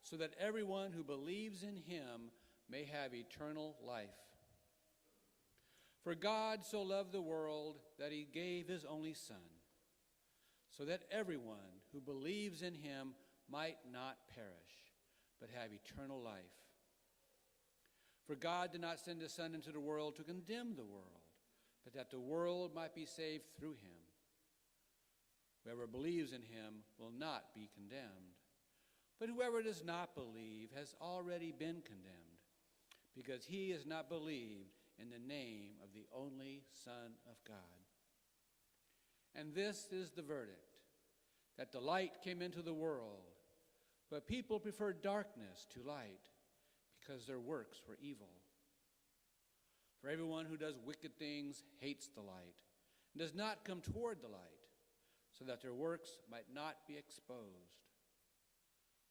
so that everyone who believes in him may have eternal life. For God so loved the world that he gave his only Son, so that everyone who believes in him might not perish, but have eternal life. For God did not send his Son into the world to condemn the world, but that the world might be saved through him. Whoever believes in him will not be condemned, but whoever does not believe has already been condemned, because he has not believed in the name of the only Son of God. And this is the verdict, that the light came into the world, but people preferred darkness to light, because their works were evil. For everyone who does wicked things hates the light, and does not come toward the light, so that their works might not be exposed.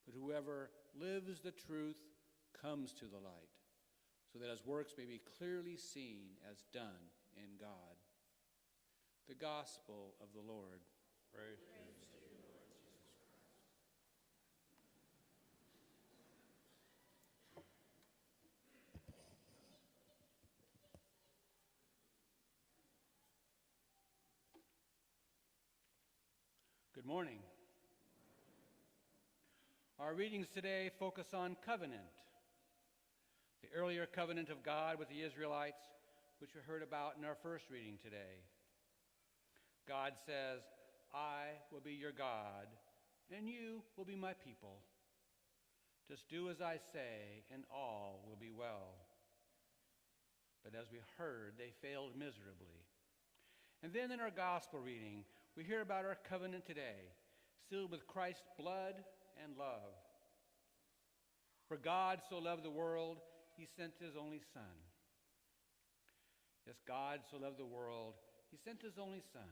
But whoever lives the truth comes to the light, so that his works may be clearly seen as done in God. The Gospel of the Lord. Praise to you, Lord Jesus Christ. Good morning. Our readings today focus on covenant. The earlier covenant of God with the Israelites, which we heard about in our first reading today. God says, I will be your God, and you will be my people. Just do as I say, and all will be well. But as we heard, they failed miserably. And then in our gospel reading, we hear about our covenant today, sealed with Christ's blood and love. For God so loved the world, he sent his only Son. Yes, God so loved the world, he sent his only Son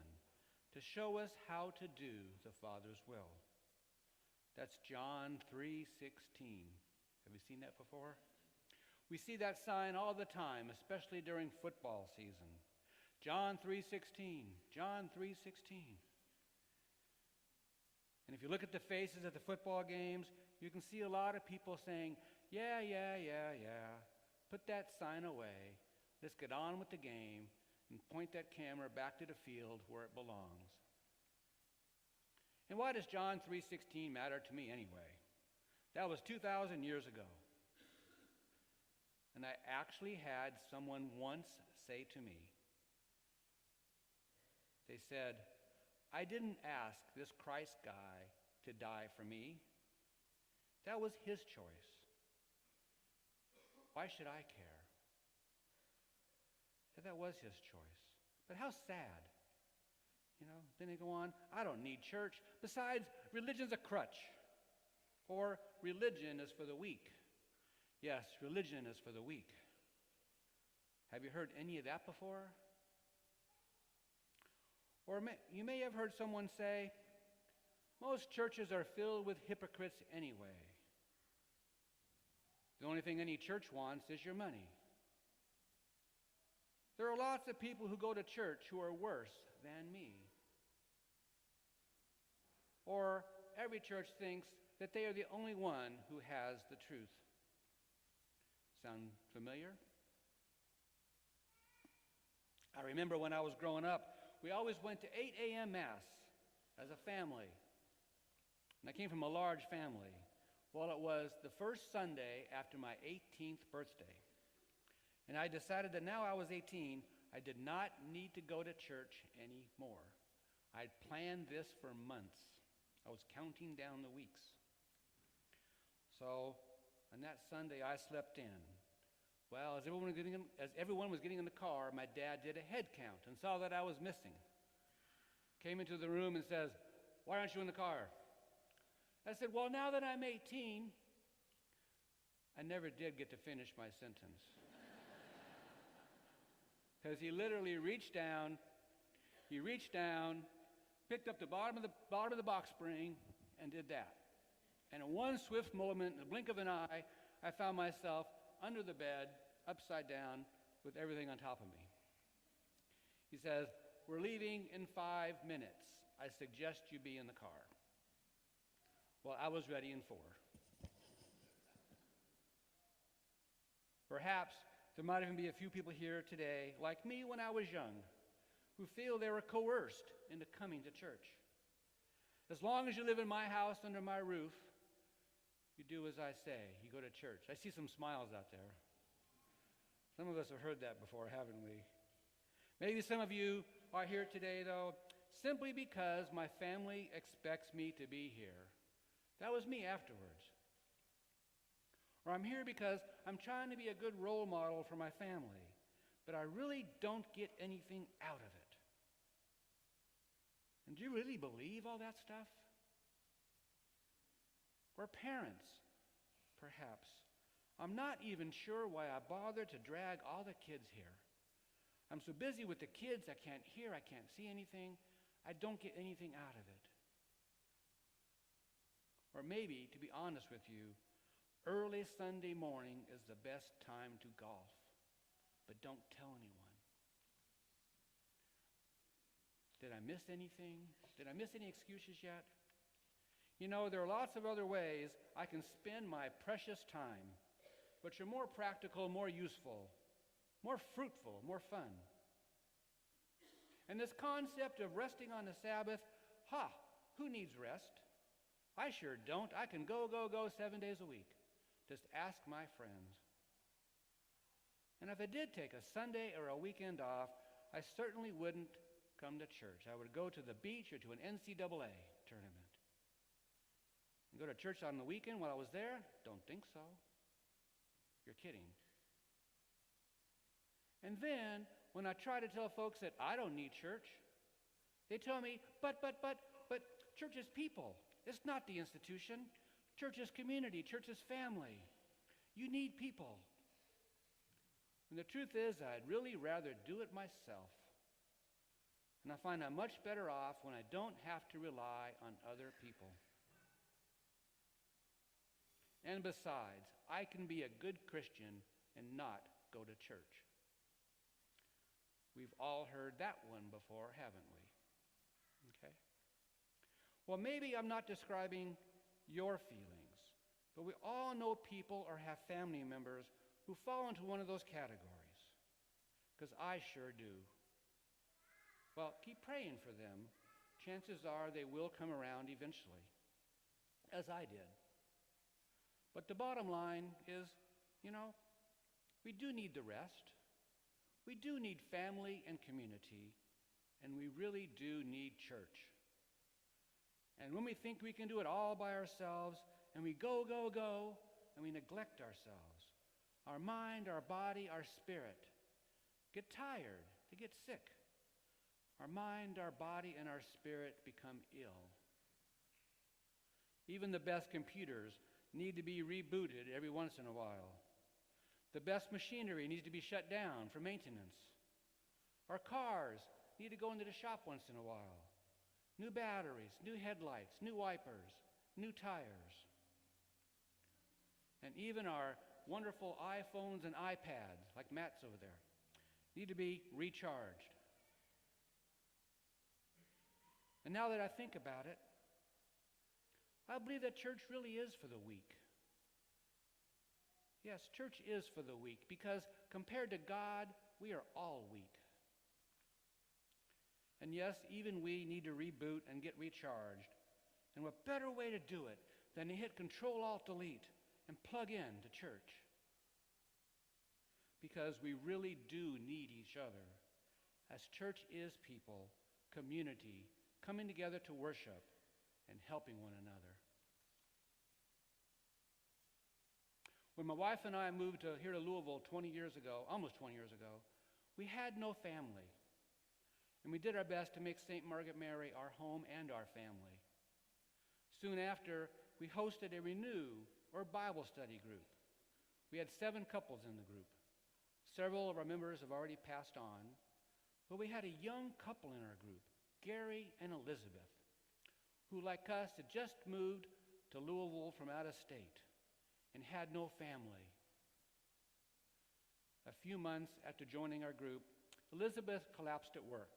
to show us how to do the Father's will. That's John 3:16. Have you seen that before? We see that sign all the time, especially during football season. John 3:16, John 3:16. And if you look at the faces at the football games, you can see a lot of people saying, yeah. Put that sign away. Let's get on with the game and point that camera back to the field where it belongs. And why does John 3:16 matter to me anyway? That was 2,000 years ago. And I actually had someone once say to me, they said, I didn't ask this Christ guy to die for me. That was his choice. Why should I care? That was his choice. But how sad. Then they go on, I don't need church. Besides, religion's a crutch. Or religion is for the weak. Yes, religion is for the weak. Have you heard any of that before? Or you may have heard someone say, most churches are filled with hypocrites anyway. The only thing any church wants is your money. There are lots of people who go to church who are worse than me. Or every church thinks that they are the only one who has the truth. Sound familiar? I remember when I was growing up, we always went to 8 a.m. Mass as a family. And I came from a large family. Well, it was the first Sunday after my 18th birthday. And I decided that now I was 18, I did not need to go to church anymore. I'd planned this for months. I was counting down the weeks. So on that Sunday, I slept in. Well, as everyone was getting in the car, my dad did a head count and saw that I was missing. Came into the room and says, why aren't you in the car? I said, well, now that I'm 18, I never did get to finish my sentence. Because he literally reached down, picked up the bottom of the box spring, and did that. And in one swift moment, in the blink of an eye, I found myself under the bed, upside down, with everything on top of me. He says, we're leaving in 5 minutes. I suggest you be in the car. Well, I was ready in 4. Perhaps there might even be a few people here today, like me when I was young, who feel they were coerced into coming to church. As long as you live in my house under my roof, you do as I say. You go to church. I see some smiles out there. Some of us have heard that before, haven't we? Maybe some of you are here today, though, simply because my family expects me to be here. That was me afterwards. Or I'm here because I'm trying to be a good role model for my family, but I really don't get anything out of it. And do you really believe all that stuff? Or parents, perhaps. I'm not even sure why I bother to drag all the kids here. I'm so busy with the kids, I can't hear, I can't see anything. I don't get anything out of it. Or maybe, to be honest with you, early Sunday morning is the best time to golf, but don't tell anyone. Did I miss anything? Did I miss any excuses yet? You know, there are lots of other ways I can spend my precious time, which are more practical, more useful, more fruitful, more fun. And this concept of resting on the Sabbath, who needs rest? I sure don't. I can go 7 days a week. Just ask my friends. And if I did take a Sunday or a weekend off, I certainly wouldn't come to church. I would go to the beach or to an NCAA tournament. And go to church on the weekend while I was there? Don't think so. You're kidding. And then, when I try to tell folks that I don't need church, they tell me, but church is people. It's not the institution. Church is community. Church is family. You need people. And the truth is, I'd really rather do it myself. And I find I'm much better off when I don't have to rely on other people. And besides, I can be a good Christian and not go to church. We've all heard that one before, haven't we? Okay. Well, maybe I'm not describing your feelings, but we all know people or have family members who fall into one of those categories, because I sure do. Well, keep praying for them. Chances are they will come around eventually, as I did. But the bottom line is, we do need the rest. We do need family and community, and we really do need church. And when we think we can do it all by ourselves, and we go, and we neglect ourselves, our mind, our body, our spirit get tired, they get sick. Our mind, our body, and our spirit become ill. Even the best computers need to be rebooted every once in a while. The best machinery needs to be shut down for maintenance. Our cars need to go into the shop once in a while. New batteries, new headlights, new wipers, new tires. And even our wonderful iPhones and iPads, like Matt's over there, need to be recharged. And now that I think about it, I believe that church really is for the weak. Yes, church is for the weak, because compared to God, we are all weak. And yes, even we need to reboot and get recharged. And what better way to do it than to hit Control-Alt-Delete and plug in to church? Because we really do need each other, as church is people, community, coming together to worship and helping one another. When my wife and I moved here to Louisville 20 years ago, almost 20 years ago, we had no family. And we did our best to make St. Margaret Mary our home and our family. Soon after, we hosted a Renew or Bible study group. We had 7 couples in the group. Several of our members have already passed on, but we had a young couple in our group, Gary and Elizabeth, who, like us, had just moved to Louisville from out of state and had no family. A few months after joining our group, Elizabeth collapsed at work,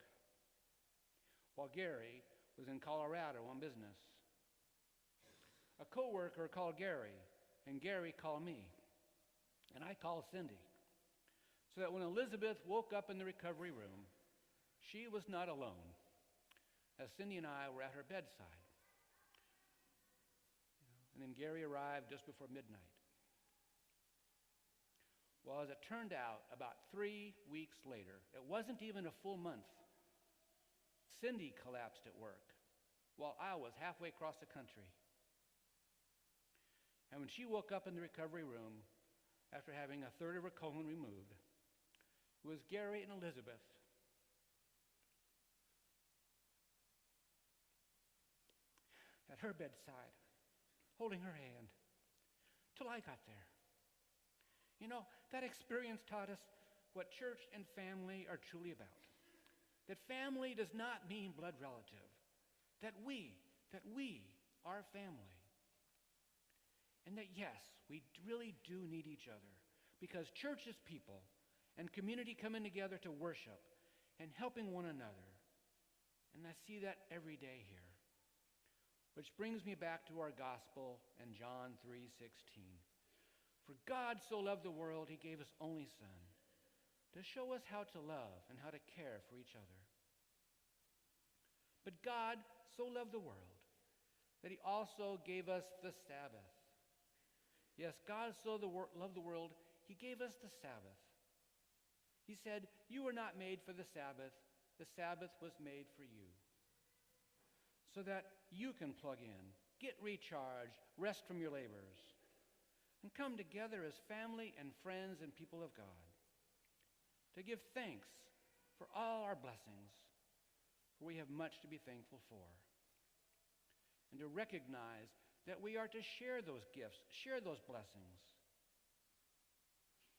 while Gary was in Colorado on business. A coworker called Gary, and Gary called me. And I called Cindy, so that when Elizabeth woke up in the recovery room, she was not alone, as Cindy and I were at her bedside. And then Gary arrived just before midnight. Well, as it turned out, about 3 weeks later, it wasn't even a full month, Cindy collapsed at work while I was halfway across the country. And when she woke up in the recovery room after having a third of her colon removed, it was Gary and Elizabeth at her bedside, holding her hand, till I got there. You know, that experience taught us what church and family are truly about. That family does not mean blood relative. That we are family. And that yes, we really do need each other, because church is people and community coming together to worship and helping one another. And I see that every day here. Which brings me back to our gospel in John 3:16. For God so loved the world, he gave his only Son, to show us how to love and how to care for each other. But God so loved the world that he also gave us the Sabbath. Yes, God so loved the world, he gave us the Sabbath. He said, you were not made for the Sabbath was made for you. So that you can plug in, get recharged, rest from your labors, and come together as family and friends and people of God to give thanks for all our blessings, for we have much to be thankful for, and to recognize that we are to share those gifts, share those blessings.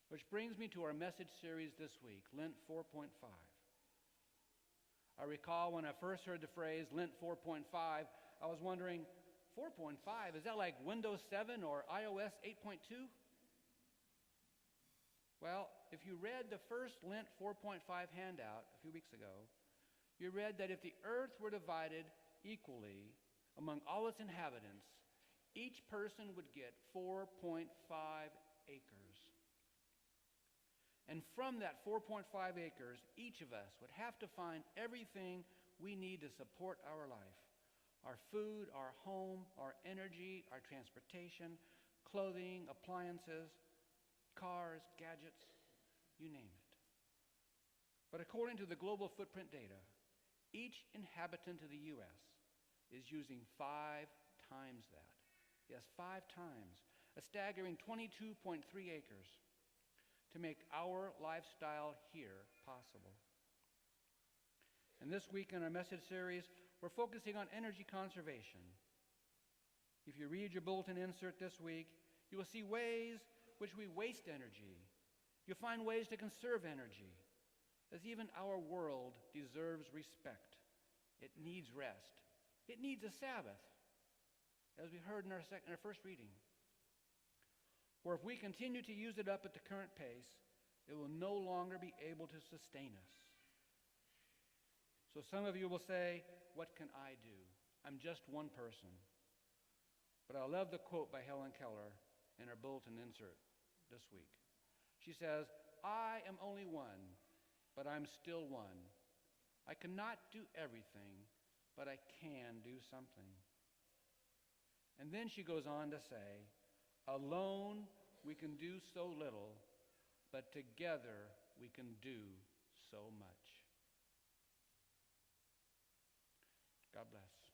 Which brings me to our message series this week, Lent 4.5. I recall when I first heard the phrase Lent 4.5, I was wondering, 4.5, is that like Windows 7 or iOS 8.2? Well, if you read the first Lent 4.5 handout a few weeks ago, you read that if the earth were divided equally among all its inhabitants, each person would get 4.5 acres. And from that 4.5 acres, each of us would have to find everything we need to support our life. Our food, our home, our energy, our transportation, clothing, appliances, cars, gadgets, you name it. But according to the global footprint data, each inhabitant of the U.S. is using 5 times that. Yes, 5 times. A staggering 22.3 acres. To make our lifestyle here possible. And this week in our message series, we're focusing on energy conservation. If you read your bulletin insert this week, you will see ways which we waste energy. You'll find ways to conserve energy, as even our world deserves respect. It needs rest. It needs a Sabbath, as we heard in our first reading. For if we continue to use it up at the current pace, it will no longer be able to sustain us. So some of you will say, what can I do? I'm just one person. But I love the quote by Helen Keller in her bulletin insert this week. She says, I am only one, but I'm still one. I cannot do everything, but I can do something. And then she goes on to say, alone we can do so little, but together we can do so much. God bless.